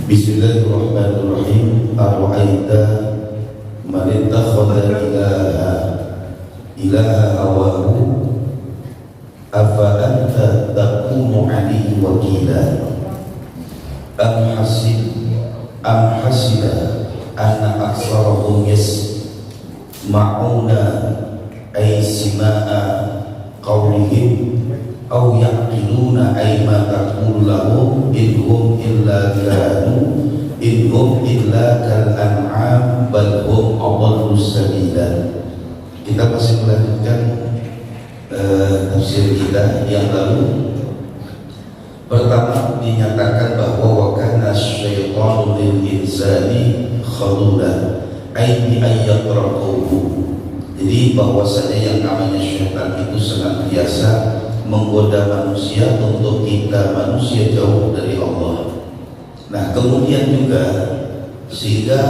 Bismillahirrahmanirrahim. Ara'aita man ittakhadha ilaha hawahu afa anta takunu alaihi wakila am hasiba anna aktsarahum yasma'una ay sima'a qawlihim aw yaqiluna ay ma taqulu lahum inhum illa kal an'am bal hum adallu sabila. Kita masih melanjutkan tafsir kita yang lalu. Pertama dinyatakan bahwa wa kana syaitanu lil insani khadula ay bi ayyatraquhu. Jadi bahwasanya yang namanya syaitan itu sangat biasa menggoda manusia untuk kita manusia jauh dari Allah. Nah kemudian juga sehingga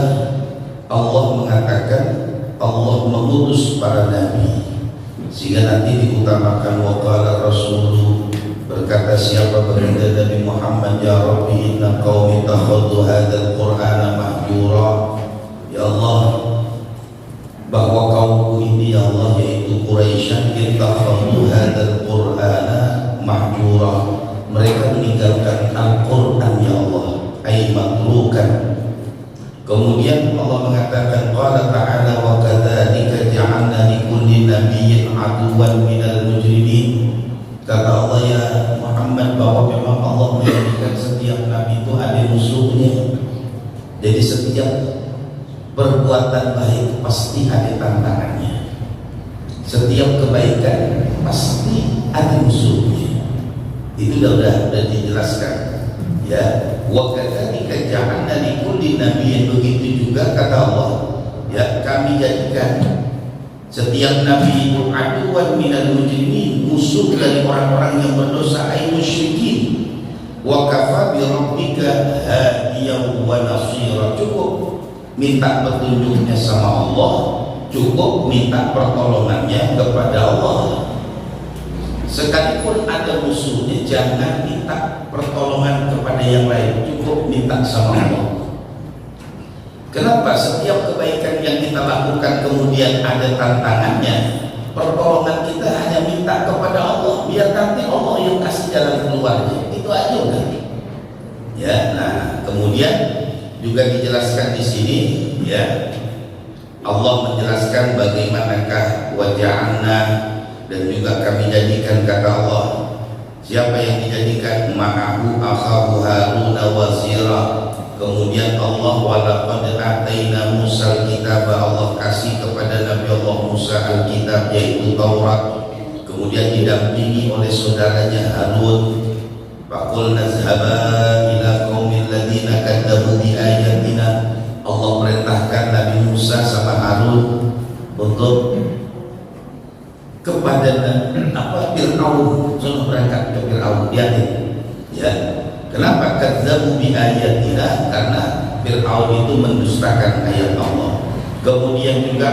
Allah mengatakan Allah mengutus para nabi, sehingga nanti diutamakan waqala rasuluh, berkata siapa baginda Nabi Muhammad, ya Rabbi inna qaumi takhaddu hadzal qur'ana mahjura. Ya Allah, bahwa kaumku ini ya Allah yaitu Quraisy ittakhadhu hadzal qur'ana mahjura, mereka meninggalkan Al-Quran ya Allah, ay matrukan. Kemudian Allah mengatakan qala ta'ala wa kadzalika ja'alna likulli nabiyyin aduwwan minal mujrimin. Kata Allah ya Muhammad bahwa memang Allah menjadikan setiap nabi itu ada musuhnya. Jadi setiap perbuatan baik pasti ada tantangannya. Setiap kebaikan pasti ada musuhnya. Itu sudah dijelaskan. Ya, wa kadzalika ja'alna likulli nabiyyin, begitu juga kata Allah, ya kami jadikan setiap nabi itu aduwan minal mujrimin, musuh dari orang-orang yang berdosa, ay musyrikin. Wa kafa bi rabbika hadiyan wa nasira. Cukup minta petunjuknya sama Allah, cukup minta pertolongannya kepada Allah. Sekalipun ada musuhnya, jangan minta pertolongan kepada yang lain, cukup minta sama Allah. Kenapa? Setiap kebaikan yang kita lakukan kemudian ada tantangannya, pertolongan kita hanya minta kepada Allah, biar nanti Allah yang kasih jalan keluarnya. Itu aja udah. Ya, nah kemudian juga dijelaskan di sini, ya Allah menjelaskan bagaimanakah waja'alna, dan juga kami jadikan, kata Allah, siapa yang dijadikan ma'ahu akhahu Haruna wazira. Kemudian Allah walaqad ataina Musa al-kitab, Allah kasih kepada Nabi Allah Musa al-kitab yaitu Taurat. Kemudian didampingi oleh saudaranya Harun. Faqul nazhaba ila qaumil ladzina kadzabu bi ayatina. Allah perintahkan Nabi Musa sama Harun untuk kepada Fir'aun, suruh berangkat ke Fir'aun. Ya. Kenapa kadzabu bi ayatina? Karena Fir'aun itu mendustakan ayat Allah. Kemudian juga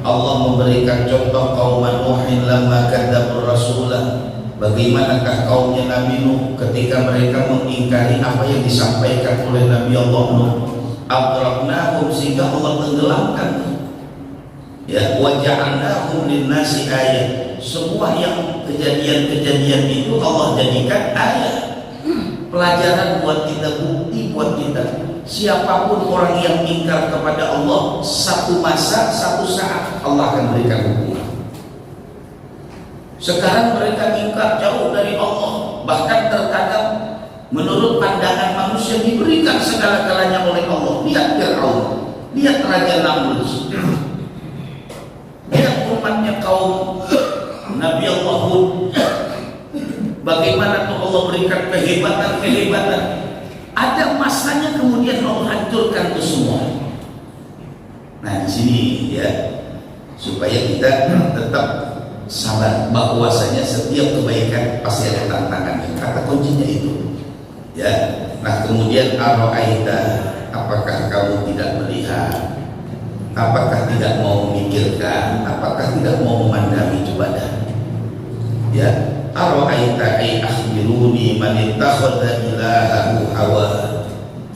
Allah memberikan contoh kaum Nuhin lamma kadzabur rasulah. Bagaimanakah kaumnya Nabi Nuh ketika mereka mengingkari apa yang disampaikan oleh Nabi Allah Nuh. Aghraqnahum, sehingga Allah tenggelamkan. Ya, wa ja'alnahum lin-nasi ayat. Semua yang kejadian-kejadian itu Allah jadikan ayat, pelajaran buat kita, bukti buat kita. Siapapun orang yang ingkar kepada Allah, satu masa, satu saat Allah akan berikan hukuman. Sekarang mereka ingkar jauh dari Allah, bahkan terkadang menurut pandangan manusia diberikan segala-galanya oleh Allah. Lihat Fir'aun, lihat Raja Namrud, lihat umatnya kaum Nabi Allah Hud, bagaimana tuh Allah berikan kehebatan-kehebatan. Ada masanya kemudian Allah hancurkan itu semua. Nah di sini ya, supaya kita tetap sabar bahwasanya setiap kebaikan pasti ada tantangannya. Kata kuncinya itu. Ya. Nah kemudian ara'aita, apakah kamu tidak melihat? Apakah tidak mau memikirkan? Apakah tidak mau memandangi? Coba dah. Ya, ara'aita ay akhbiruni man ittakhadha ilahahu hawa.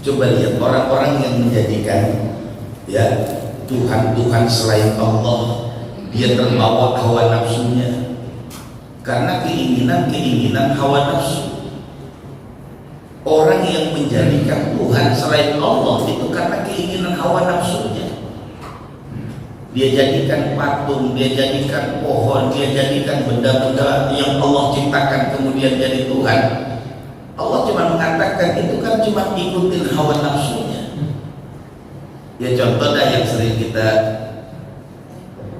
Coba lihat orang-orang yang menjadikan ya Tuhan-Tuhan selain Allah, dia terbawa hawa nafsunya karena keinginan hawa nafsu. Orang yang menjadikan Tuhan selain Allah itu karena keinginan hawa nafsunya. Dia jadikan patung, dia jadikan pohon, dia jadikan benda-benda yang Allah ciptakan kemudian jadi Tuhan. Allah cuma mengatakan itu kan cuma ikutin hawa nafsunya. Ya contoh dah yang sering kita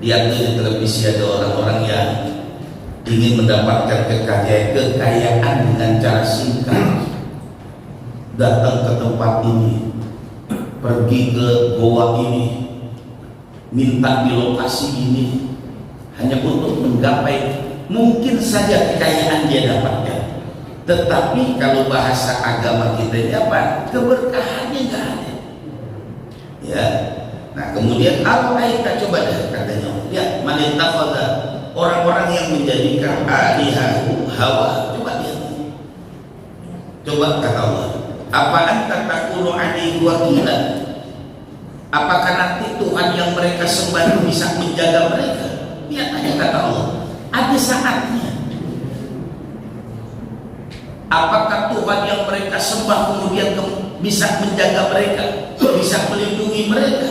lihat di televisi, ada orang-orang yang ingin mendapatkan kekayaan dengan cara singkat. Datang ke tempat ini, pergi ke goa ini, minta di lokasi ini, hanya untuk menggapai mungkin saja kekayaan dia dapatkan. Tetapi kalau bahasa agama kita ini apa? Keberkahannya nggak ada. Ya. Nah kemudian kita coba deh katanya, ya manittakhadha, orang-orang yang menjadikan alihahu hawa. Coba lihat. Coba kata Allah, apa anta takunu alaihi wakila? Apakah nanti Tuhan yang mereka sembah bisa menjaga mereka? Lihat aja kata Allah, ada saatnya. Apakah Tuhan yang mereka sembah kemudian bisa menjaga mereka, bisa melindungi mereka?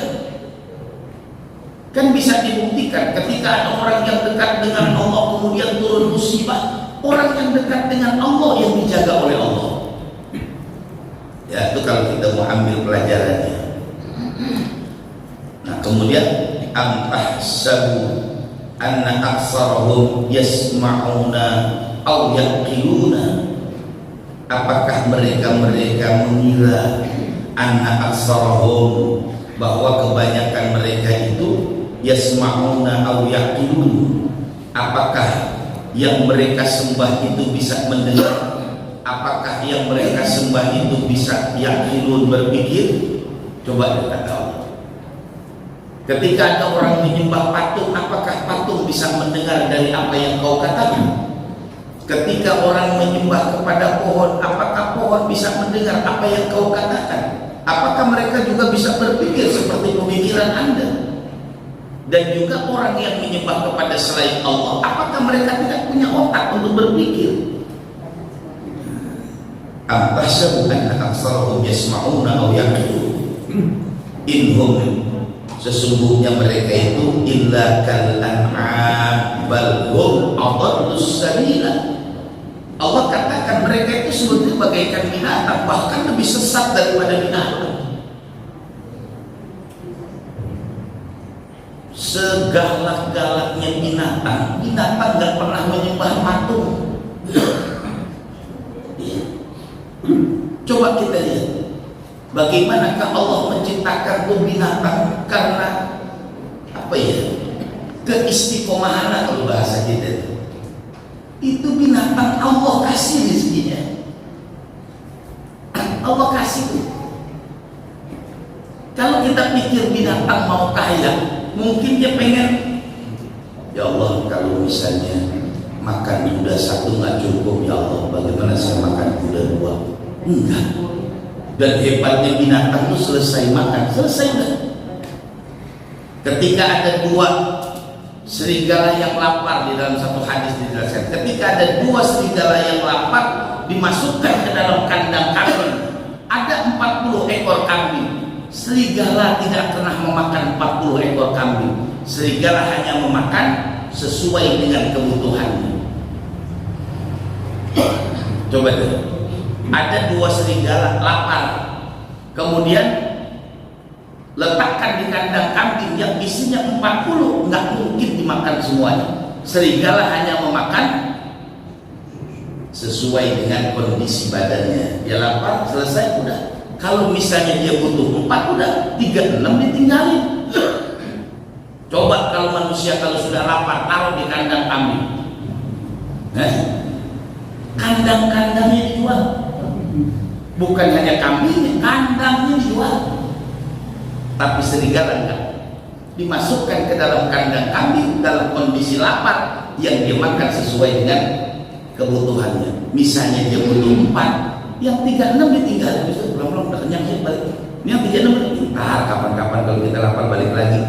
Kan bisa dibuktikan ketika ada orang yang dekat dengan Allah kemudian turun musibah, orang yang dekat dengan Allah yang dijaga oleh Allah. Ya, itu kalau kita mau ambil pelajarannya. Nah, kemudian antahsabu anna aktsarahum yasma'una aw yaqiluna. Apakah mereka mengira anna aktsarahum, bahwa kebanyakan mereka itu yasma'una aw yaqilun, apakah yang mereka sembah itu bisa mendengar, apakah yang mereka sembah itu bisa yaqilun, berpikir? Coba kita tahu. Ketika ada orang menyembah patung, apakah patung bisa mendengar dari apa yang kau katakan? Ketika orang menyembah kepada pohon, apakah pohon bisa mendengar apa yang kau katakan? Apakah mereka juga bisa berpikir seperti pemikiran Anda? Dan juga orang yang menyembah kepada selain Allah, apakah mereka tidak punya otak untuk berpikir? Antahsabu anna aktsarahum yasma'una aw yaqilun. Inhum, sesungguhnya mereka itu illa kal an'am bal hum adallus sabila. Allah katakan mereka itu sebetulnya bagaikan binatang, bahkan lebih sesat daripada binatang. Segalak-galaknya binatang, binatang gak pernah menyembah patung. Coba kita lihat bagaimanakah Allah menciptakan tuh binatang, karena apa ya, keistiqomahan kalau bahasa kita. Itu binatang Allah kasih rezekinya, Allah kasih tuh. Kalau kita pikir binatang mau kaya, mungkin dia pengen, ya Allah kalau misalnya makan kuda satu nggak cukup, ya Allah bagaimana saya makan kuda dua? Enggak. Dan hebatnya binatang itu selesai makan, selesai udah. Ketika ada dua serigala yang lapar, di dalam satu hadis dijelaskan, ketika ada dua serigala yang lapar dimasukkan ke dalam kandang kambing, ada 40 ekor kambing. Serigala tidak pernah memakan 40 ekor kambing. Serigala hanya memakan sesuai dengan kebutuhannya. Coba deh, ada dua serigala lapar, kemudian letakkan di kandang kambing yang isinya 40, nggak mungkin dimakan semuanya. Serigala hanya memakan sesuai dengan kondisi badannya. Dia lapar, selesai, udah. Kalau misalnya dia butuh 4, udah 3, 6 ditinggalin. Coba kalau manusia kalau sudah lapar taruh di kandang kambing, kandang-kandangnya dijual. Bukan hanya kambingnya, kandangnya dijual. Tapi serigala enggak, dimasukkan ke dalam kandang kambing dalam kondisi lapar, yang dia makan sesuai dengan kebutuhannya. Misalnya dia butuh 4, yang 3, 6 ditinggalin. Bisa belum udah kenyang sih balik. Ini yang 3, 6 kapan-kapan kalau kita lapar balik lagi.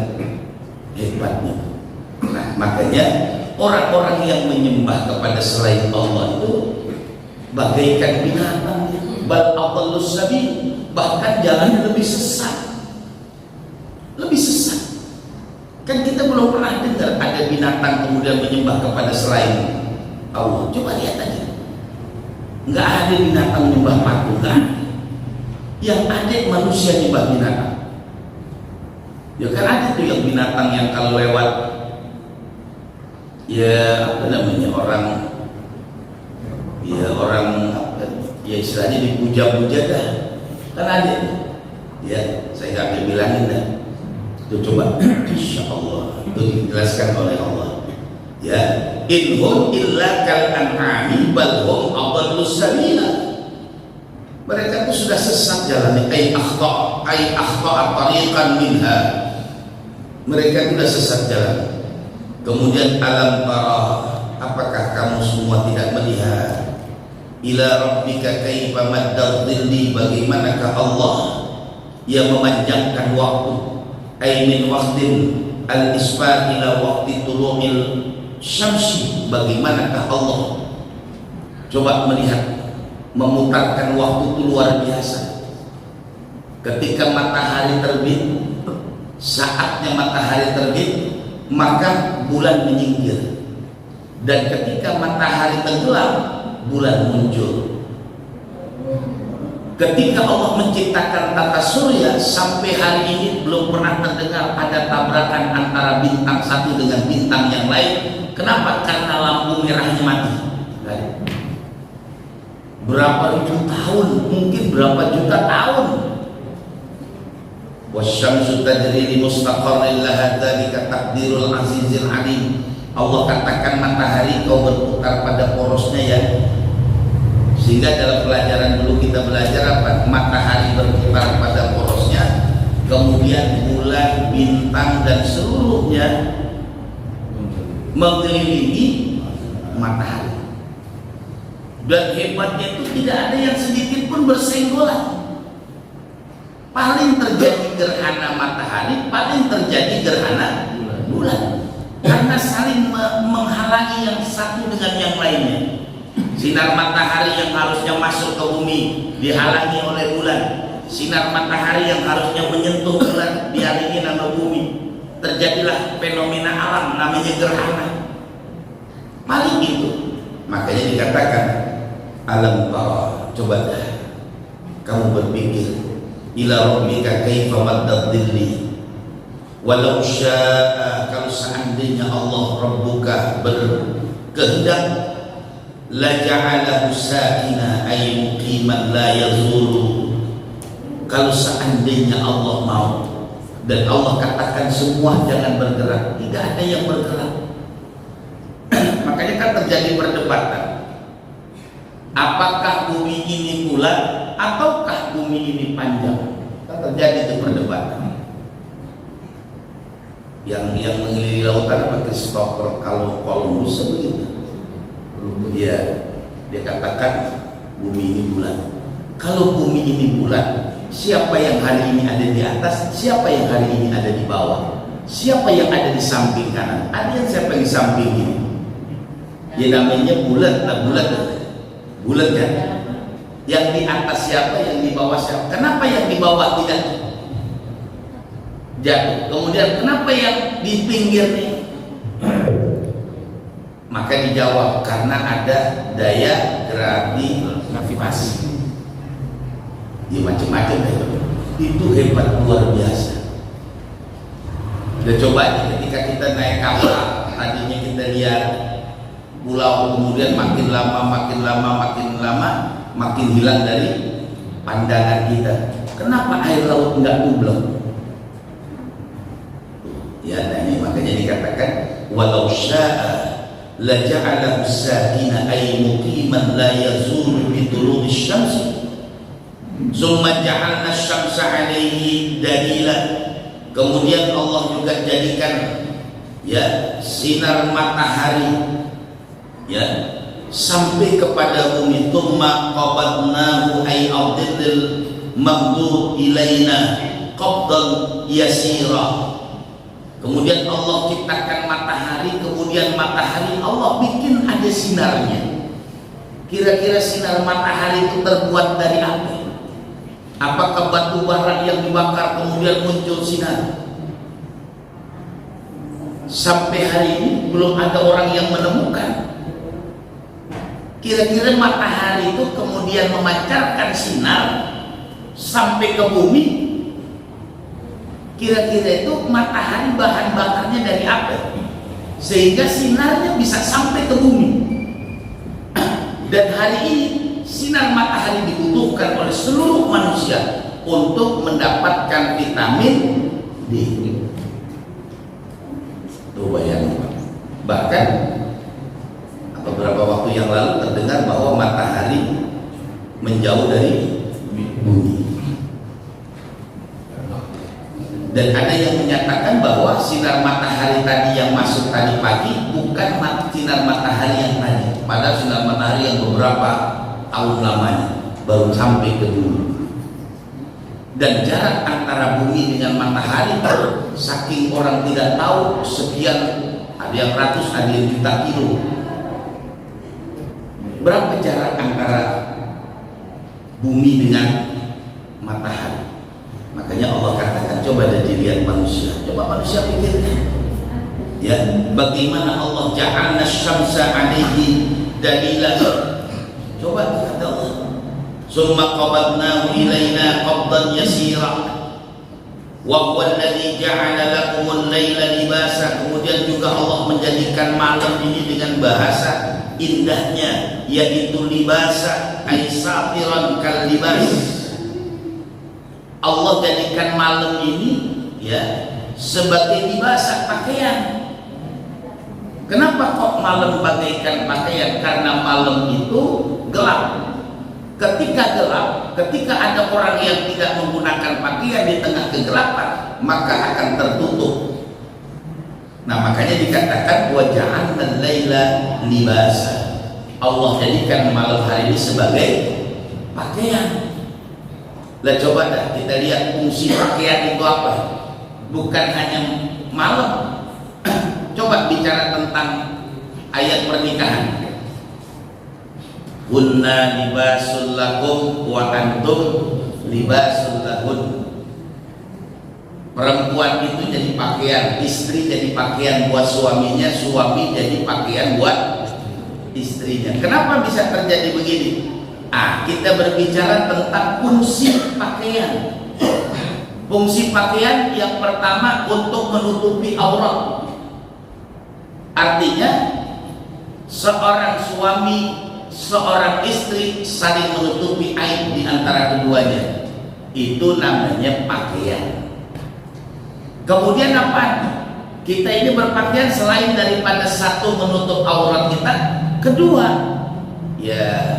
Hebatnya. Nah, makanya orang-orang yang menyembah kepada selain Allah itu bagaikan binatang, bal adallus sabil, bahkan jalannya lebih sesat. Lebih sesat. Kan kita belum pernah dengar ada binatang kemudian menyembah kepada selain Allah. Coba lihat aja, nggak ada binatang menyembah patung, nggak ada. Yang ada manusia menyembah binatang. Ya kan ada tuh yang binatang yang kalau lewat, ya apa namanya, orang ya istilahnya dipuja-puja dah. Kan ada, ya saya nggak bilangin dah. Itu coba, insya Allah itu dijelaskan oleh Allah. Ya, inhum illa kal an'ami bal hum adallus sabila. Mereka itu sudah sesat jalannya. Ay akhta tariqan minha. Mereka sudah sesat jalan. Kemudian alam tara, apakah kamu semua tidak melihat ila rabbika kaifa maddal dhilli, bagaimanakah Allah yang memanjangkan waktu, ay min waqtin al-isfar ila waqti tulu'il syamsi, bagaimanakah Allah. Coba melihat memutarkan waktu itu luar biasa. Ketika matahari terbit, saatnya matahari terbit, maka bulan menyingkir. Dan ketika matahari tenggelam, bulan muncul. Ketika Allah menciptakan tata surya, sampai hari ini belum pernah terdengar ada tabrakan antara bintang satu dengan bintang yang lain. Kenapa? Karena lampu merahnya mati. Berapa ribu tahun, mungkin berapa juta tahun. Wasyamsu tajri li mustaqarrin laha dzalika taqdirul azizil alim. Allah katakan matahari kau berputar pada porosnya ya. Sehingga dalam pelajaran dulu kita belajar apa? Matahari berputar pada porosnya, kemudian bulan, bintang dan seluruhnya mengelilingi matahari. Dan hebatnya itu tidak ada yang sedikit pun bersenggolan. Paling terjadi gerhana matahari, paling terjadi gerhana bulan, karena saling menghalangi yang satu dengan yang lainnya. Sinar matahari yang harusnya masuk ke bumi dihalangi oleh bulan. Sinar matahari yang harusnya menyentuh bulan dihalangi sama bumi. Terjadilah fenomena alam namanya gerhana. Paling itu. Makanya dikatakan alam tara, coba kamu berpikir ila rabbika kaifa maddad dhilli walau syaa, kalau seandainya Allah rabbuka berkehendak la ja'alahu sakina ay muqiman la yazulu. Kalau seandainya Allah mau dan Allah katakan semua jangan bergerak, tidak ada yang bergerak. Makanya kan terjadi perdebatan, apakah bumi ini bulat ataukah bumi ini panjang? Kan terjadi itu perdebatan. Yang mengelilingi lautan apa? Christopher Columbus begitu. Ya, dia katakan bumi ini bulat. Kalau bumi ini bulat, siapa yang hari ini ada di atas? Siapa yang hari ini ada di bawah? Siapa yang ada di samping kanan? Ada yang siapa yang di samping ini? Ya namanya bulat, bulat kan? Yang di atas siapa, yang di bawah siapa? Kenapa yang di bawah tidak jatuh? Kemudian kenapa yang di pinggir nih? Maka dijawab karena ada daya gravitasi. Ya macam-macam itu hebat luar biasa. Dan coba ketika kita naik kapal, tadinya kita lihat pulau, kemudian makin lama makin hilang dari pandangan kita. Kenapa air laut enggak tublek? Ya, nah ini makanya dikatakan walau syaa la ja'alahu sakina ay muqiman la yazulu bi tulu'i syamsi summa ja'alna syamsa 'alaihi dalila. Kemudian Allah juga jadikan ya sinar matahari ya sampai kepada bumi. Tsumma qabadnahu ay ardil maghdud ilaina qabdan yasira. Kemudian Allah ciptakan matahari, kemudian matahari Allah bikin ada sinarnya. Kira-kira sinar matahari itu terbuat dari apa? Apakah batu bara yang dibakar kemudian muncul sinar? Sampai hari ini belum ada orang yang menemukan. Kira-kira matahari itu kemudian memancarkan sinar sampai ke bumi. Kira-kira itu matahari bahan bakarnya dari apa? Sehingga sinarnya bisa sampai ke bumi. Dan hari ini sinar matahari dibutuhkan oleh seluruh manusia untuk mendapatkan vitamin D. Tuh bayangin. Bahkan beberapa waktu yang lalu terdengar bahwa matahari menjauh dari bumi. Dan ada yang menyatakan bahwa sinar matahari tadi yang masuk tadi pagi bukan sinar matahari yang tadi, padahal sinar matahari yang beberapa tahun lamanya baru sampai ke bumi. Dan jarak antara bumi dengan matahari saking orang tidak tahu sekian, ada yang ratus, ada yang juta kilo. Berapa jarak antara bumi dengan matahari. Makanya Allah katakan, coba dilihat manusia, coba manusia pikirkan ya, bagaimana Allah ja'alna syamsa alaihi dalilan. Coba kata Allah, summa qabadnahu ilaina qabdan yasira wa huwa alladhi ja'ala lakumul laila libasa. Kemudian juga Allah menjadikan malam ini dengan bahasa indahnya, yaitu libasa ay satiran kal libas. Allah jadikan malam ini ya sebagai libasa, pakaian. Kenapa kok malam bagaikan pakaian? Karena malam itu gelap. Ketika gelap, ketika ada orang yang tidak menggunakan pakaian di tengah kegelapan, maka akan tertutup. Nah, makanya dikatakan wa ja'alna laila libasa. Allah jadikan malam hari ini sebagai pakaian. Lah coba dah kita lihat fungsi pakaian itu apa? Bukan hanya malam. Coba bicara tentang ayat pernikahan. Hunna libasul lakum wa antum libasul lahun. Perempuan itu jadi pakaian, istri jadi pakaian buat suaminya, suami jadi pakaian buat istrinya. Kenapa bisa terjadi begini? Kita berbicara tentang fungsi pakaian. Fungsi pakaian yang pertama untuk menutupi aurat. Artinya seorang suami, seorang istri saling menutupi aib di antara keduanya. Itu namanya pakaian. Kemudian apa? Kita ini berpakaian selain daripada satu menutup aurat kita, kedua ya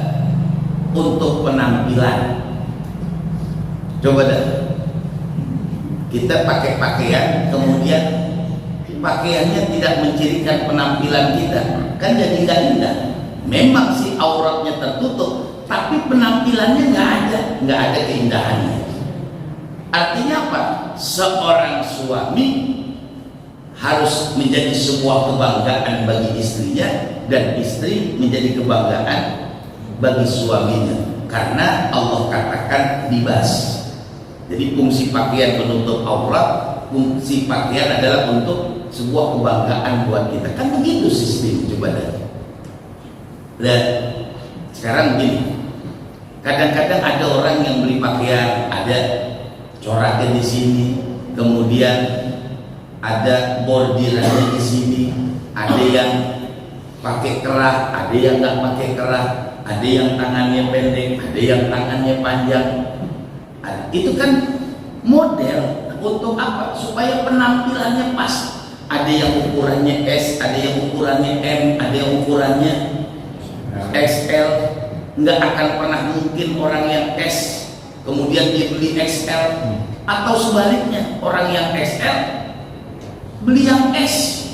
untuk penampilan. Coba dah kita pakai pakaian, kemudian pakaiannya tidak mencirikan penampilan kita, kan jadi nggak indah. Memang sih auratnya tertutup, tapi penampilannya nggak ada keindahannya. Artinya apa? Seorang suami harus menjadi sebuah kebanggaan bagi istrinya, dan istri menjadi kebanggaan bagi suaminya, karena Allah katakan libas. Jadi fungsi pakaian menutup aurat, fungsi pakaian adalah untuk sebuah kebanggaan buat kita. Kan begitu sistem. Coba dan sekarang begini, kadang-kadang ada orang yang beli pakaian, ada coraknya di sini, kemudian ada bordirannya di sini, ada yang pakai kerah, ada yang nggak pakai kerah, ada yang tangannya pendek, ada yang tangannya panjang. Itu kan model untuk apa? Supaya penampilannya pas. Ada yang ukurannya S, ada yang ukurannya M, ada yang ukurannya XL. Nggak akan pernah mungkin orang yang S kemudian dia beli XL, atau sebaliknya orang yang XL beli yang S.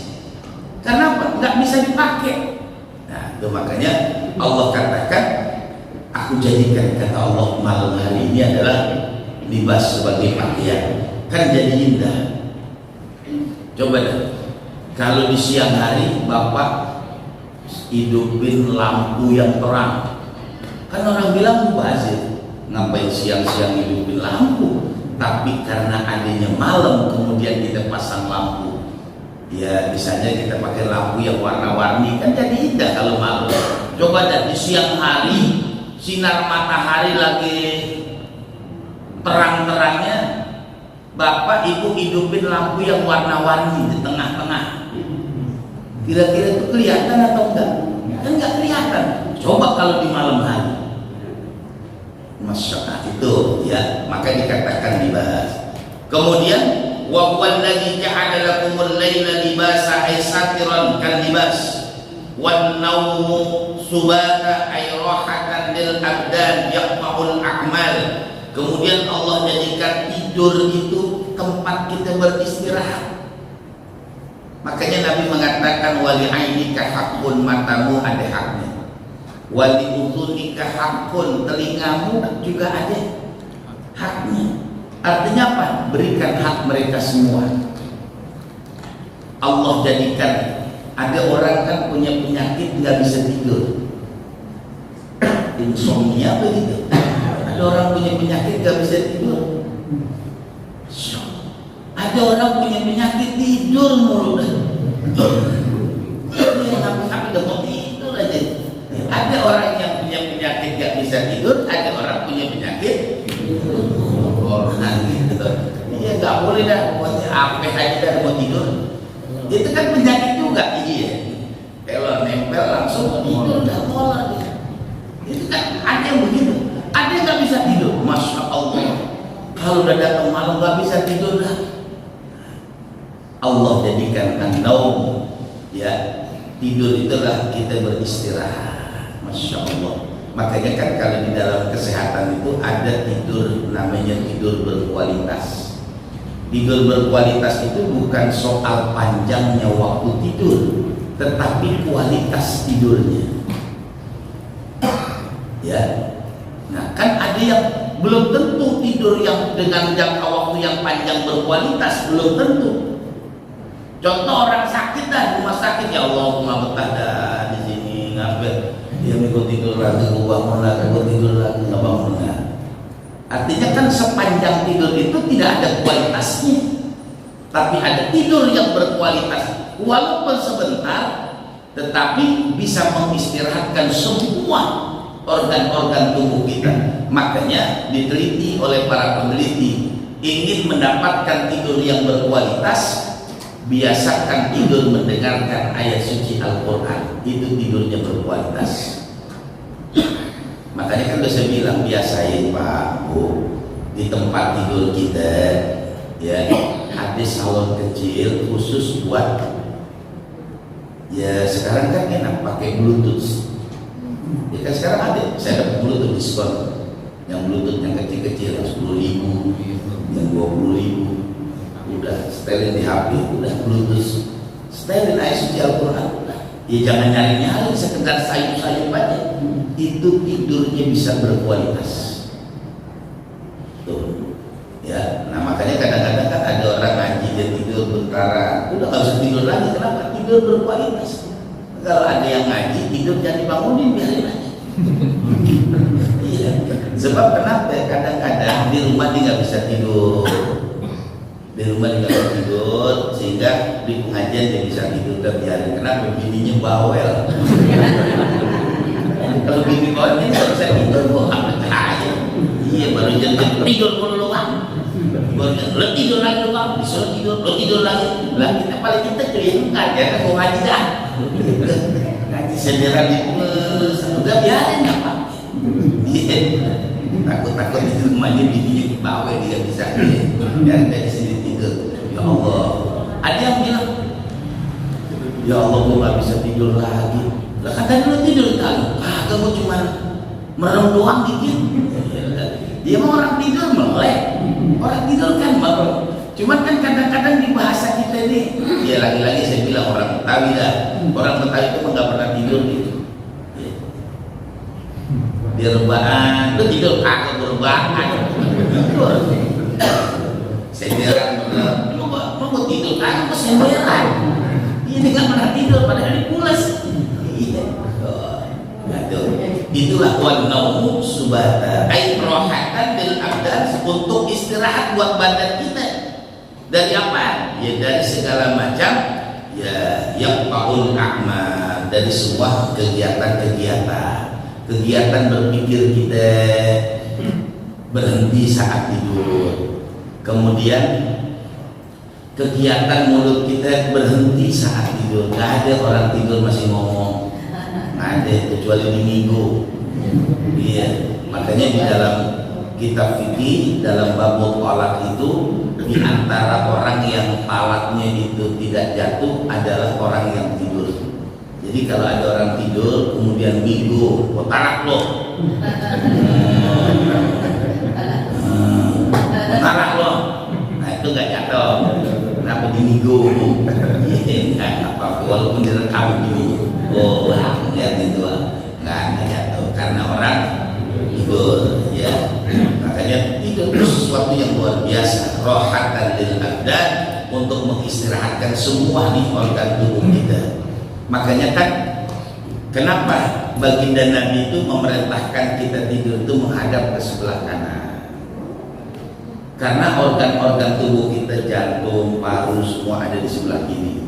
Karena apa? Nggak bisa dipakai. Nah, itu makanya Allah katakan, aku jadikan, kata Allah, malam hari ini adalah libas sebagai pakaian. Kan jadi indah. Coba deh, kalau di siang hari Bapak hidupin lampu yang terang, kan orang bilang mubazir, ngapain siang-siang hidupin lampu? Tapi karena adanya malam kemudian kita pasang lampu. Ya misalnya kita pakai lampu yang warna-warni, kan jadi indah kalau malam. Coba deh di siang hari, sinar matahari lagi terang-terangnya, Bapak Ibu hidupin lampu yang warna-warni di tengah-tengah, kira-kira itu kelihatan atau enggak? Kan enggak kelihatan. Coba kalau di malam hari, Masya Allah, itu ya, maka dikatakan libas. Kemudian wa huwa alladzi ja'ala lakumul laila libasa ay satiran kal libas wan naumu subata ay rahatan lil abdan yaqma'ul a'mal. Kemudian Allah jadikan tidur itu tempat kita beristirahat. Makanya Nabi mengatakan wali ainika haqqun, matamu ada haknya. Wali uzunika haqqun, telingamu juga ada haknya. Artinya apa? Berikan hak mereka semua. Allah jadikan, ada orang kan punya penyakit nggak bisa tidur, insomnia begitu. Ada Ada orang punya penyakit gak bisa tidur. Ada orang punya penyakit tidur mulu. Dia sampai udah mau tidur aja. Ada orang yang punya penyakit gak bisa tidur, ada orang punya penyakit orang gitu. Iya nggak boleh dah, apa aja dah mau tidur. Itu kan penyakit juga, iya. Kalau nempel langsung tidur udah molor dia. Itu kan ada yang begitu, ada yang nggak bisa tidur. Masya Allah, kalau udah datang malam nggak bisa tidur dah. Allah jadikan an-naum, ya tidur itulah kita beristirahat. Masya Allah. Makanya kan kalau di dalam kesehatan itu ada tidur namanya tidur berkualitas. Tidur berkualitas itu bukan soal panjangnya waktu tidur, tetapi kualitas tidurnya. Ya, nah kan ada yang belum tentu tidur yang dengan jangka waktu yang panjang berkualitas, belum tentu. Contoh orang sakit dah rumah sakit, ya Allah cuma betah dah di sini ngapain? Dia minggu tidur lagi, gue bangun lagi, gue tidur lagi, nggak bangun lagi. Artinya kan sepanjang tidur itu tidak ada kualitasnya, tapi ada tidur yang berkualitas, walaupun sebentar, tetapi bisa mengistirahatkan semua organ-organ tubuh kita. Makanya diteliti oleh para peneliti, ingin mendapatkan tidur yang berkualitas, biasakan tidur mendengarkan ayat suci Al-Quran, itu tidurnya berkualitas. Makanya kan udah saya bilang, biasain Pak Bu, di tempat tidur kita ya ada salon kecil khusus buat, ya sekarang kan enak pakai Bluetooth. Ya kan sekarang ada, saya dapat Bluetooth diskon, yang Bluetooth yang kecil-kecil yang 10.000, yang 20.000, udah setelin di HP, udah Bluetooth, setelin ayat suci Al-Quran. Ya jangan nyari-nyari, sekedar sayup-sayup aja, itu tidurnya bisa berkualitas. Tuh, ya. Nah makanya kadang-kadang kan ada orang ngaji dia tidur bentaran, udah nggak bisa tidur lagi. Kenapa? Tidur berkualitas. Kalau ada yang ngaji tidur jangan dibangunin, biarin aja. Iya. Sebab kenapa? Kadang-kadang di rumah dia nggak bisa tidur. Di rumah dia nggak tidur, sehingga di pengajian dia bisa tidur, dan biarin. Kenapa? Bininya bawel. Kalau bini bawel dia nggak bisa tidur, kok apa aja. Iya, baru jam tidur dulu kan. Lo tidur lagi lo kan, disuruh tidur, lo tidur lagi. Lah kita paling kita cuy ngaji kan mau ngaji dah. Ngaji sendirian di plus, udah biarin apa? Iya. Takut-takut di rumahnya bininya bawel dia bisa. Dan dari sini tidur. Ya Allah, ada yang bilang, ya Allah gue gak bisa tidur lagi. Lah katanya lu tidur kali, kagak, gue cuma merem doang dikit. Dia mau orang tidur melek, orang tidur kan merem. Cuman kan kadang-kadang di bahasa kita nih, ya lagi-lagi saya bilang orang Betawi dah, orang Betawi itu nggak pernah tidur gitu. Dia rebahan, lu tidur kagak berbahan, tidur. Senderan bener, mau tidur kan? Mau senderan? Ini nggak pernah tidur, padahal di pulas. Iya, itulah wan-naumu subata, ay rohatan bil abdan, untuk istirahat buat badan kita. Dari apa? Ya dari segala macam, ya yang paul akmal, dari semua kegiatan berpikir kita berhenti saat tidur. Kemudian kegiatan mulut kita berhenti saat tidur. Gak ada orang tidur masih ngomong, nggak ada, kecuali di minggu. Iya, makanya di dalam kitab fikih dalam bab talak itu, di antara orang yang talaknya itu tidak jatuh adalah orang yang tidur. Jadi kalau ada orang tidur kemudian minggu, talak lo. Marah loh, nah itu nggak jatuh. Kenapa di minggu? Nggak apa-apa, walaupun direkam gini. Oh, lihat itu nggak jatuh karena orang tidur, ya. Makanya tidur itu sesuatu yang luar biasa. Rohatan lil abdan, untuk mengistirahatkan semua nih organ tubuh kita. Makanya kan, kenapa baginda Nabi itu memerintahkan kita tidur itu menghadap ke sebelah kanan. Karena organ-organ tubuh kita, jantung, paru, semua ada di sebelah kiri.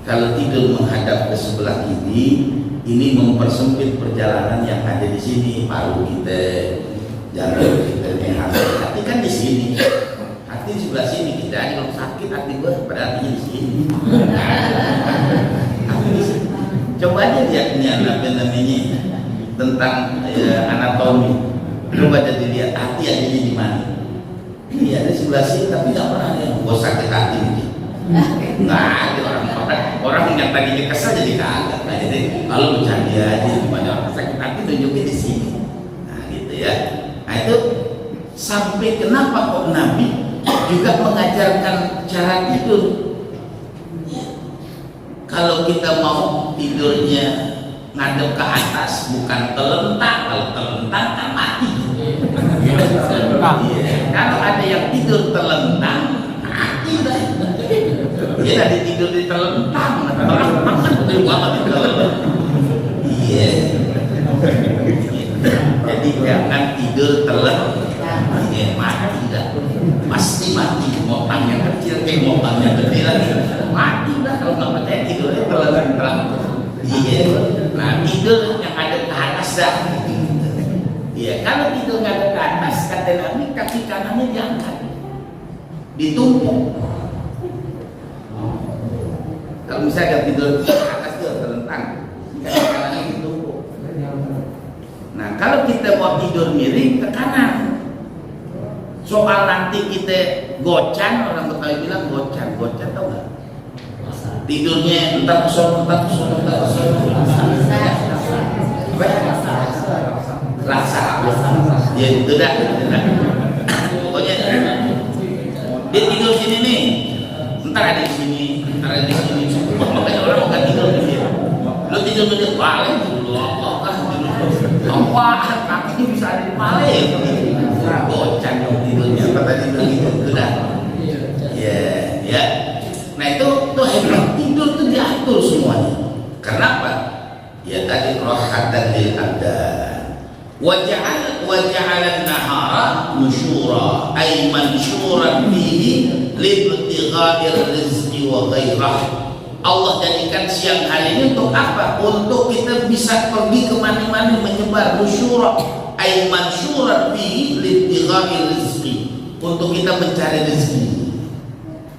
Kalau tidur menghadap ke sebelah kiri, ini mempersempit perjalanan yang ada di sini. Paru kita, jantung kita, hati kan di sini. Hati di sebelah sini. Kita kalau sakit hati gue, pada hatinya di sini. Hati di sini. Coba aja lihat ini namanya tentang anatomi. Coba aja dilihat hati adanya di mana. Ini ada di sebelah sini, tapi nggak pernah ada yang gue sakit hati nih. Nggak ada orang yang tadinya kesal jadi kagak. Nah, jadi kalau bercanda aja banyak orang sakit hati tunjukin di sini. Nah gitu ya. Nah itu sampai kenapa kok Nabi juga mengajarkan cara tidur. Kalau kita mau tidurnya ngadep ke atas, bukan telentang. Kalau telentang kan mati. Kalau ada yang tidur telentang, mati dah. Dia tadi tidur di telentang, orang makan betul banget di telentang. Iya. Jadi jangan tidur telentang. Iya, mati dah. Pasti mati. Motang yang kecil kayak motang yang gede lagi. Mati dah kalau nggak percaya tidurnya telentang. Iya. Nah tidur yang ada ke atas dah. Iya, kalau tidur nggak ada ke atas, kata Nabi kaki kanannya diangkat, ditumpuk. Kalau misalnya tidur ke atas itu terlentang, kaki kanannya ditumpuk. Nah, kalau kita mau tidur miring ke kanan, soal nanti kita gocan, orang Betawi bilang gocan tau nggak? Tidurnya entar kesel, rasa ya itu dah. Pokoknya dia tidur sini nih, entar ada di sini, entar ada di sini. Makanya orang mau tidur di sini. Lo tidur di balik dulu, apa kakinya bisa ada di balik. Gocan yang tidurnya apa tadi begitu sudah. Ya. Nah itu tuh hebat, tidur tuh diatur semuanya. Kenapa? Ya tadi rohatan lil abdan. Waja'alan nahara nusyura ay manshuran fihi libtigha'ir rizqi wa ghairah. Allah jadikan siang hari ini untuk apa? Untuk kita bisa pergi kemana-mana menyebar. Nusyura ay manshuran fihi libtigha'ir rizqi, untuk kita mencari rezeki.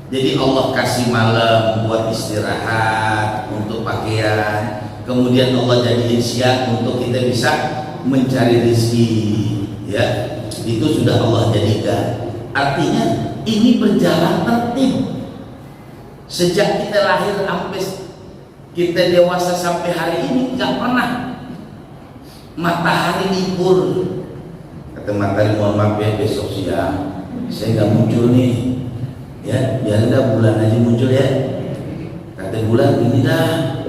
Jadi Allah kasih malam buat istirahat, untuk pakaian. Kemudian Allah jadikan siang untuk kita bisa mencari rezeki, ya itu sudah Allah jadikan. Artinya ini berjalan tertib sejak kita lahir sampai kita dewasa sampai hari ini. Nggak pernah matahari libur. Kata matahari, mohon maaf ya besok siang saya nggak muncul nih, ya biar dah bulan aja muncul ya. Kata bulan, ini dah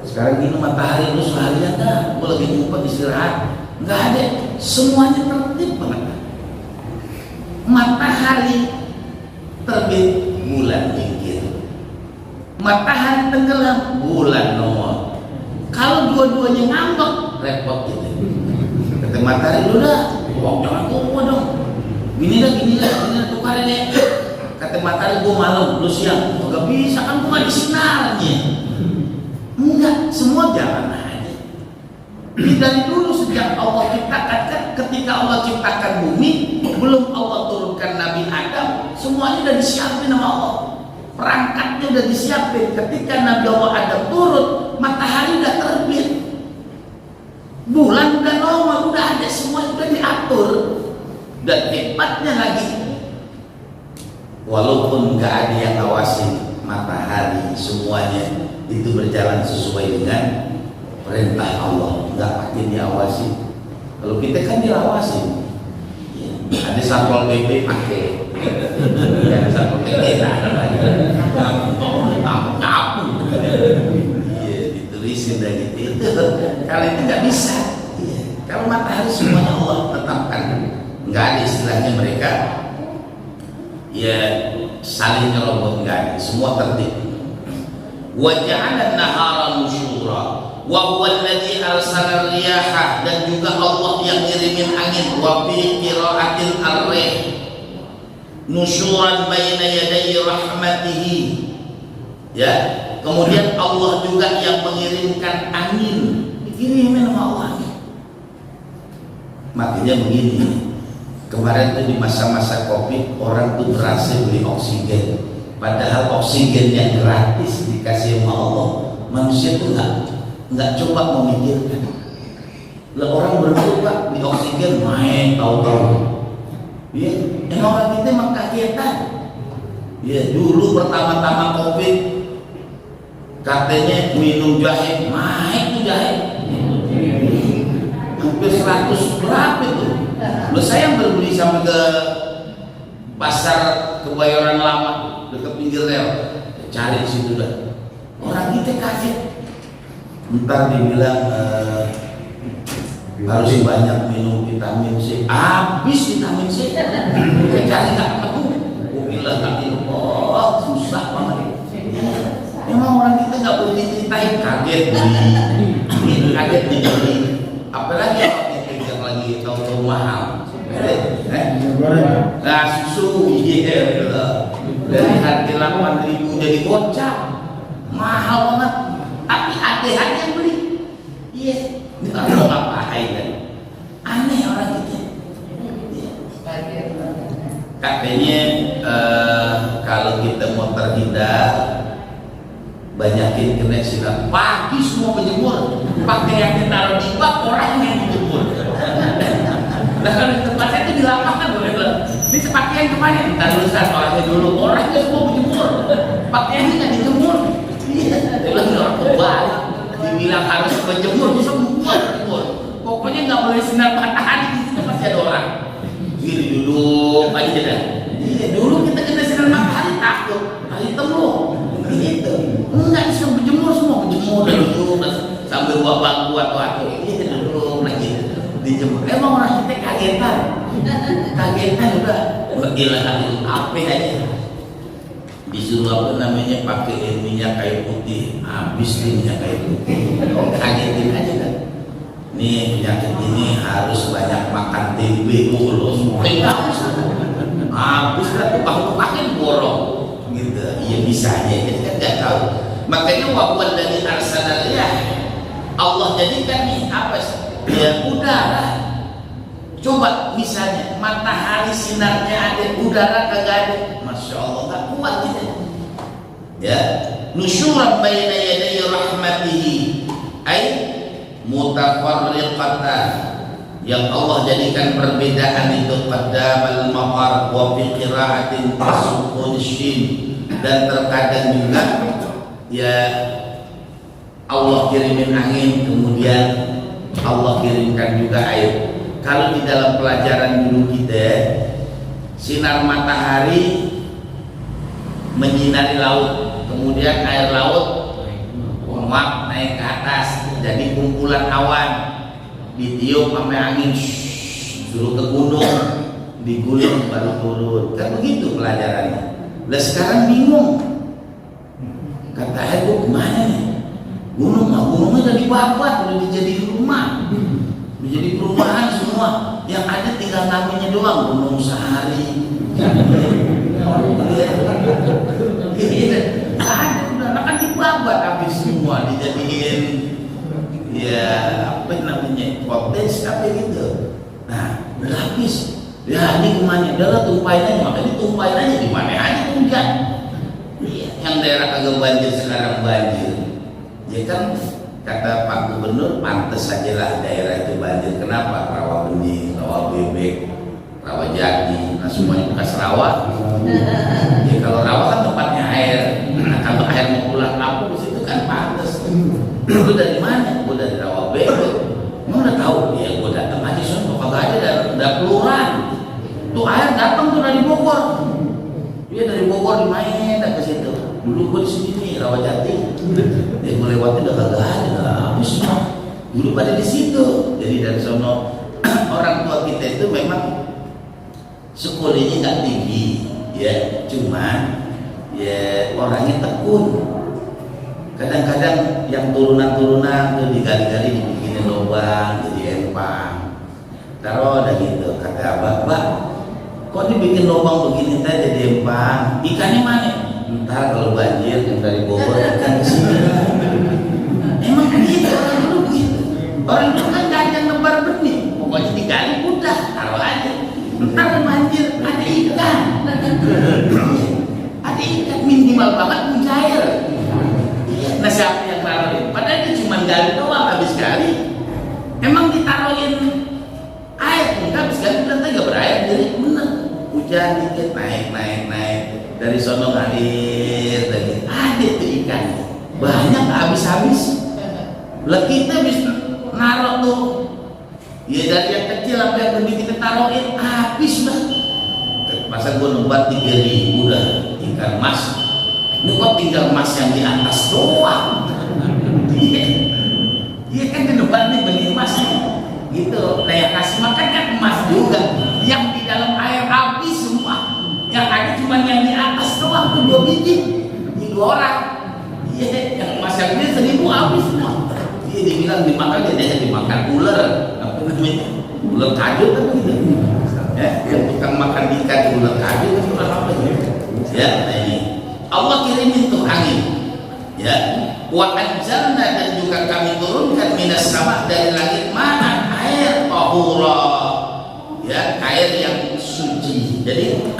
sekarang ini matahari lu seharian dah, gue lagi ngumpet istirahat. Nggak ada, semuanya tertib banget. Matahari terbit, bulan minggir. Matahari tenggelam, bulan nongol. Kalau dua-duanya ngambek, repot gitu. Kata matahari, lu dah, jangan gua dong. Gini dah, tukarin ya. Kata matahari, gua malam, lu siang. Gak bisa, kan gua nggak di sinarnya. Enggak, semua jalan aja. Dari dulu sejak Allah ciptakan, kan ketika Allah ciptakan bumi, belum Allah turunkan Nabi Adam, semuanya udah disiapin sama Allah. Perangkatnya udah disiapin. Ketika Nabi Allah Adam turun, matahari udah terbit, bulan udah normal, udah ada, semua udah diatur. Dan hebatnya lagi, walaupun nggak ada yang ngawasin matahari, semuanya itu berjalan sesuai dengan perintah Allah, nggak pakai diawasi. Kalau kita kan diawasi, ya, ada satpol PP pakai, ada satpol PP nyapu, iya ditulisin dari itu. Kalau itu nggak bisa. Ya. Kalau matahari semuanya Allah tetapkan, nggak ada istilahnya mereka ya saling nyerobot, nggak ada, semua tertib. Wa ja'ala an-nahara nusyura, wa huwal ladzi arsala riyaha, dan juga Allah yang ngirimin angin, wa fi qira'atil ar-rih nusyuran baina yaday rahmatihi, ya. Kemudian Allah juga yang mengirimkan angin, dikirimin sama Allah. Makanya begini, kemarin tuh di masa-masa Covid orang tuh berhasil beli oksigen, padahal oksigen yang gratis dikasih sama Allah. Manusia tuh nggak coba memikirkan. Lah orang bercoba di oksigen main tahu-tahu. Ya, yang orang kita emang kagetan. Ya, dulu pertama-tama Covid katanya minum jahe, naik tuh jahe hampir 100 berapa itu. Loh saya berbeli sampai ke pasar Kebayoran Lama dekat pinggir rel, cari di situ dah. Orang kita kaget. Ntar dibilang harus banyak minum vitamin C, habis vitamin C. Kita cari nggak ketemu. Bilang nggak minum, oh susah banget. Emang orang kita nggak boleh diceritain, kaget beli, kaget beli. Apalagi yang lagi tahu-tahu mahal. Nah susu, iya betul. Dari harga 8.000 jadi gocap, mahal banget. Tapi hati-hati yang beli. Iya, kalau ngapain kan? Aneh orang kita. Katanya kalau kita mau terhindar, banyakin kena sinar pagi semua berjemur, pakai yang ditaruh di bak, orang yang dijemur. Nah kalau di tempat saya itu di lapangan boleh bilang, ini pakaian kemana? Kita tulisan orangnya dulu, orangnya semua berjemur, pakaiannya nggak dijemur. Iya, dia bilang orang kebalik, dibilang harus berjemur, semua berjemur. Pokoknya nggak boleh sinar matahari, di situ pasti ada orang. Gini duduk aja dah. Iya, dulu kita kena sinar matahari takut, hari temu. Gitu. Enggak, disuruh berjemur, semua berjemur dulu sambil bawa bangku atau apa gitu dulu lagi dijemur. Emang orang kita kagetan udah gila apa aja disuruh apa namanya pakai minyak kayu putih, habis nih minyak kayu putih. Kagetin aja kan, nih penyakit ini harus banyak makan tempe mulu, habis kan tukang-tukangnya borong gitu. Iya bisa aja, jadi kan nggak tahu. Makanya wabwan dari arsanaliyah, Allah jadikan nih apa sih? Ya udara. Coba misalnya matahari sinarnya ada, udara kagak ada, masya Allah nggak kuat gitu. Ya, nusyuran baina yaday rahmatihi, ay mutafarriqatan, yang Allah jadikan perbedaan itu pada al-maqar wa fi qira'atin tasukun shin, dan terkadang juga ya Allah kirimin angin, kemudian Allah kirimkan juga air. Kalau di dalam pelajaran dulu kita, sinar matahari menyinari laut, kemudian air laut menguap naik ke atas, jadi kumpulan awan, ditiup sampai angin, suruh ke gunung, digulung baru turun. Kan begitu pelajarannya. Lah sekarang bingung, kata air gua kemana nih? Gunungnya udah dibabat, udah dijadiin rumah, udah jadi perumahan semua. Yang ada tinggal namanya doang, Gunung Sahari. Udah kan dibabat habis semua, dijadiin ya apa namanya kontes apa gitu. Nah udah habis. Ya ini kemana? Udah tumpahin aja, makanya ditumpahin aja di mana aja hujan. Yang daerah agak banjir sekarang banjir. Ya kan kata Pak Gubernur, pantas saja lah daerah itu banjir. Kenapa? Rawa bening, rawa bebek, rawa jati, nah semuanya bekas rawa. Ya kalau rawa kan tempatnya air. Nah, kalau air mau pulang kampung di situ kan pantas. Lu dari mana? Gua dari rawa bebek. Emang udah tahu? Ya gua datang aja sono, kagak ada udah kelurahan. Tuh air datang tuh dari Bogor. Dia dari Bogor dimain ke situ. Dulu gua di sini nih Rawajati. Dia gua lewatin udah kagak ada, habis semua. Dulu pada di situ. Jadi dari sono orang tua kita itu memang sekolahnya nggak tinggi, ya, cuman ya orangnya tekun. Kadang-kadang yang turunan-turunan tuh digali-gali dibikinin lubang jadi empang. Taruh ada gitu, kata abah, "Mbak, kok dibikin lubang begini teh jadi empang? Ikannya mana?" "Ntar kalau banjir yang dari Bogor ikan ke sini." Emang begitu orang dulu begitu. Orang dulu kan gak ada yang nebar benih, pokoknya digali udah taruh aja. Ntar banjir ada ikan. Ada ikan minimal banget mujair. Nah siapa yang taruhin? Padahal dia cuma gali doang, habis gali emang ditaruhin air, enggak habis gali bilang gak berair, jadi bener hujan dikit naik dari sono ngalir lagi, ada tuh ikan banyak habis lah. Kita habis naruh tuh ya dari yang kecil sampai yang gede kita taruhin habis lah. Masa gue nembat 3.000 dah ikan mas, ini kok tinggal mas yang di atas doang. Iya kan dinebat nih benih emas gitu. Nah yang kasih makan kan emas juga, yang di dalam air habis semua, yang ada cuma yang di atas doang tuh 2 biji di 2 orang. Iya, yang emas yang dia 1.000 habis semua. Dia dibilang dimakan, dia dimakan ular, apa namanya, ular kaju kan gitu. Ya, yang tukang makan ikan ular kaju kan ular apa gitu. Ya, nah ini Allah kirimin tuh angin, ya. Wa anzalna, dan juga kami turunkan minas sama, dari langit mana air tahura, ya, air yang suci. Jadi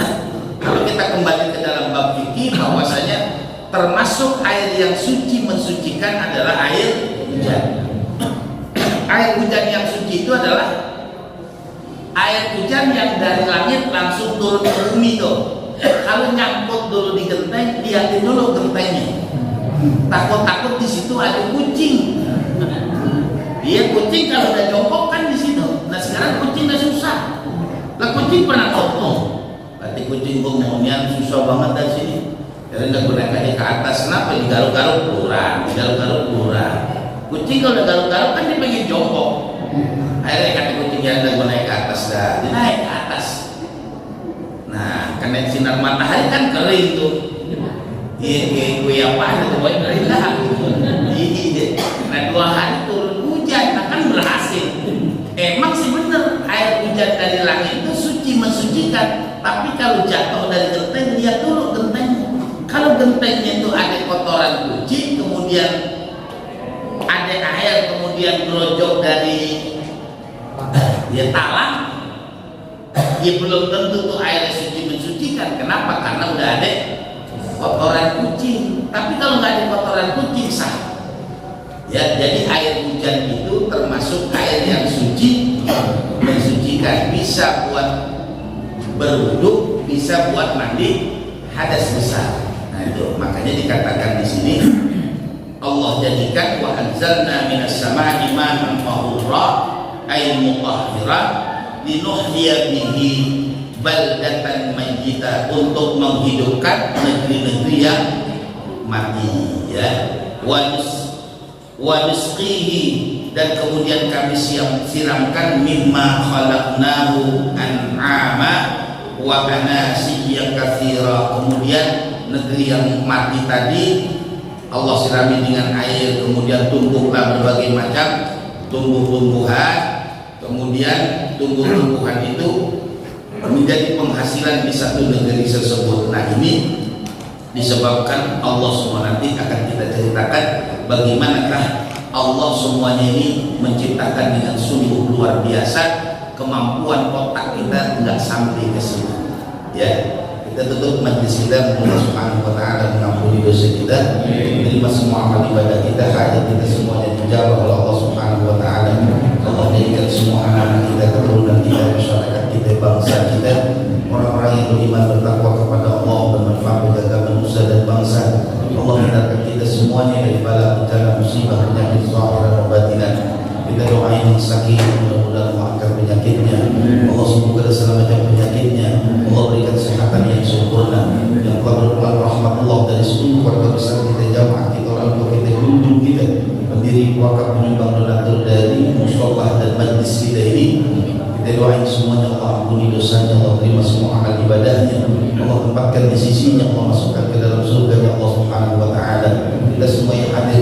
kalau kita kembali ke dalam bab fikih, bahwasanya termasuk air yang suci mensucikan adalah air hujan. Air hujan yang suci itu adalah air hujan yang dari langit langsung turun ke bumi tuh. Kalau nyangkut dulu di genteng, lihatin dulu gentengnya. Takut-takut di situ ada kucing. Dia kucing kalau udah jongkok kan di situ. Nah sekarang kucing udah susah. Lah kucing pernah jongkok. Berarti kucing gua maunya susah banget dari sini. Jadi nggak boleh aja ke atas. Kenapa? Digaruk-garuk keluar, digaruk-garuk keluar. Kucing kalau udah garuk-garuk kan dia pengen jongkok. Akhirnya kata kucingnya udah gua naik ke atas dah. Dia naik ke atas. Nah, kena sinar matahari kan kering tuh. Iya, gue apa ada tuh, boy kering lah. Nah 2 hari turun hujan, nah kan berhasil. Emang sih bener, air hujan dari langit itu suci mensucikan. Tapi kalau jatuh dari genteng, lihat dulu gentengnya. Kalau gentengnya itu ada kotoran kucing, kemudian ada air, kemudian gerojok dari dia talang, dia belum tentu tuh air suci mensucikan. Kenapa? Karena udah ada kotoran kucing. Tapi kalau nggak ada kotoran kucing sah. Ya, jadi air hujan itu termasuk air yang suci mensucikan, bisa buat berwudu, bisa buat mandi hadas besar. Nah itu makanya dikatakan di sini Allah jadikan wa anzalna minas sama'i ma'an tahura ay mutahhiran linuhyiya bihi baldatan mayyita, untuk menghidupkan negeri-negeri yang mati, ya. Wa nusqihi, dan kemudian kami siramkan mimma khalaqnahu an'ama wa anasiyya katsira. Kemudian negeri yang mati tadi Allah sirami dengan air, kemudian tumbuhlah berbagai macam tumbuh-tumbuhan, kemudian tumbuh-tumbuhan itu menjadi penghasilan di satu negeri tersebut. Nah ini disebabkan Allah semua, nanti akan kita ceritakan bagaimanakah Allah semuanya ini menciptakan dengan sungguh luar biasa, kemampuan otak kita nggak sampai ke situ. Ya, kita tutup majlis kita, Allah Subhanahu wa taala mengampuni dosa kita, menerima semua amal ibadah kita, hajat kita semuanya dijawab oleh Allah Subhanahu wa taala. Allah jadikan semua anak-anak kita, keturunan kita, masyarakat kita, bangsa kita, orang-orang yang beriman bertakwa kepada Allah, bermanfaat bagi agama, nusa dan bangsa. Allah hindarkan kita semuanya dari bala bencana musibah penyakit zahir dan batinan. Kita doain yang sakit, mudah-mudahan Allah angkat penyakitnya, Allah sembuhkan segala macam penyakitnya, Allah berikan kesehatan yang sempurna, yang telah berpulang rahmat Allah dari seluruh keluarga besar kita, jamaah kita, orang tua kita, guru kita, pendiri wakaf, penyumbang donatur dari musyawarah dan majlis kita ini. Kita doain semuanya, Allah ampuni dosanya, Allah terima semua amal ibadahnya, Allah tempatkan di sisinya, Allah masukkan ke dalam surga Allah Subhanahu wa taala. Kita semua yang hadir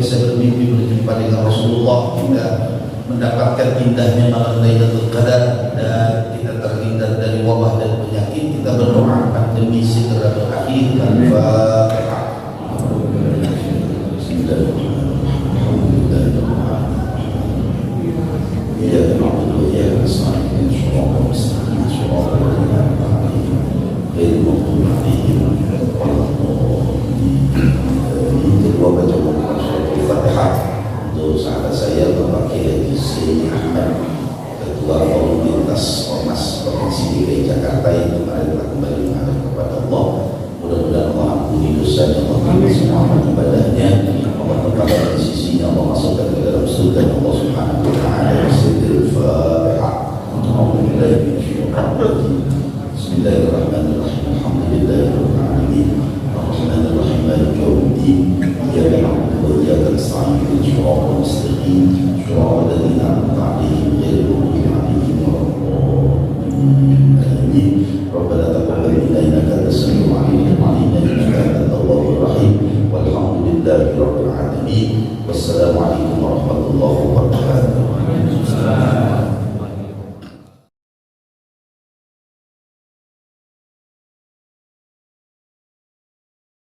bisa bermimpi berjumpa dengan Rasulullah, kita mendapatkan indahnya malam Lailatul Qadar, dan kita terhindar dari wabah dan penyakit. Kita berdoa pandemi segera berakhir. Al-Fatihah. Kedua baca Al-Fatihah untuk sahabat saya Bapak Kiai Hussein Ahmad, Ketua Lalu Lintas Ormas Provinsi DKI Jakarta, yang kemarin telah kembali menghadap kepada Allah. Mudah-mudahan Allah ampuni dosa dan Allah semua ibadahnya, Allah berkabar di sisinya, Allah masukkan ke dalam surga Allah Subhanahu wa Ta'ala. Al-Fatihah. Bismillahirrahmanirrahim. Alhamdulillahirabbil alamin. Arrahmanirrahim. Maliki yaumiddin. Iyyaka na'budu wa iyyaka nasta'in. Ihdinas siratal mustaqim. Siratal ladzina an'amta 'alaihim ghairil maghdubi 'alaihim waladdallin. Amin. Rabbana taqabbal minna innaka antas samiul 'alim wa inna innaka antat tawwabur rahim. Walhamdulillahirabbil alamin. Wassalamu alaikum warahmatullahi wabarakatuh.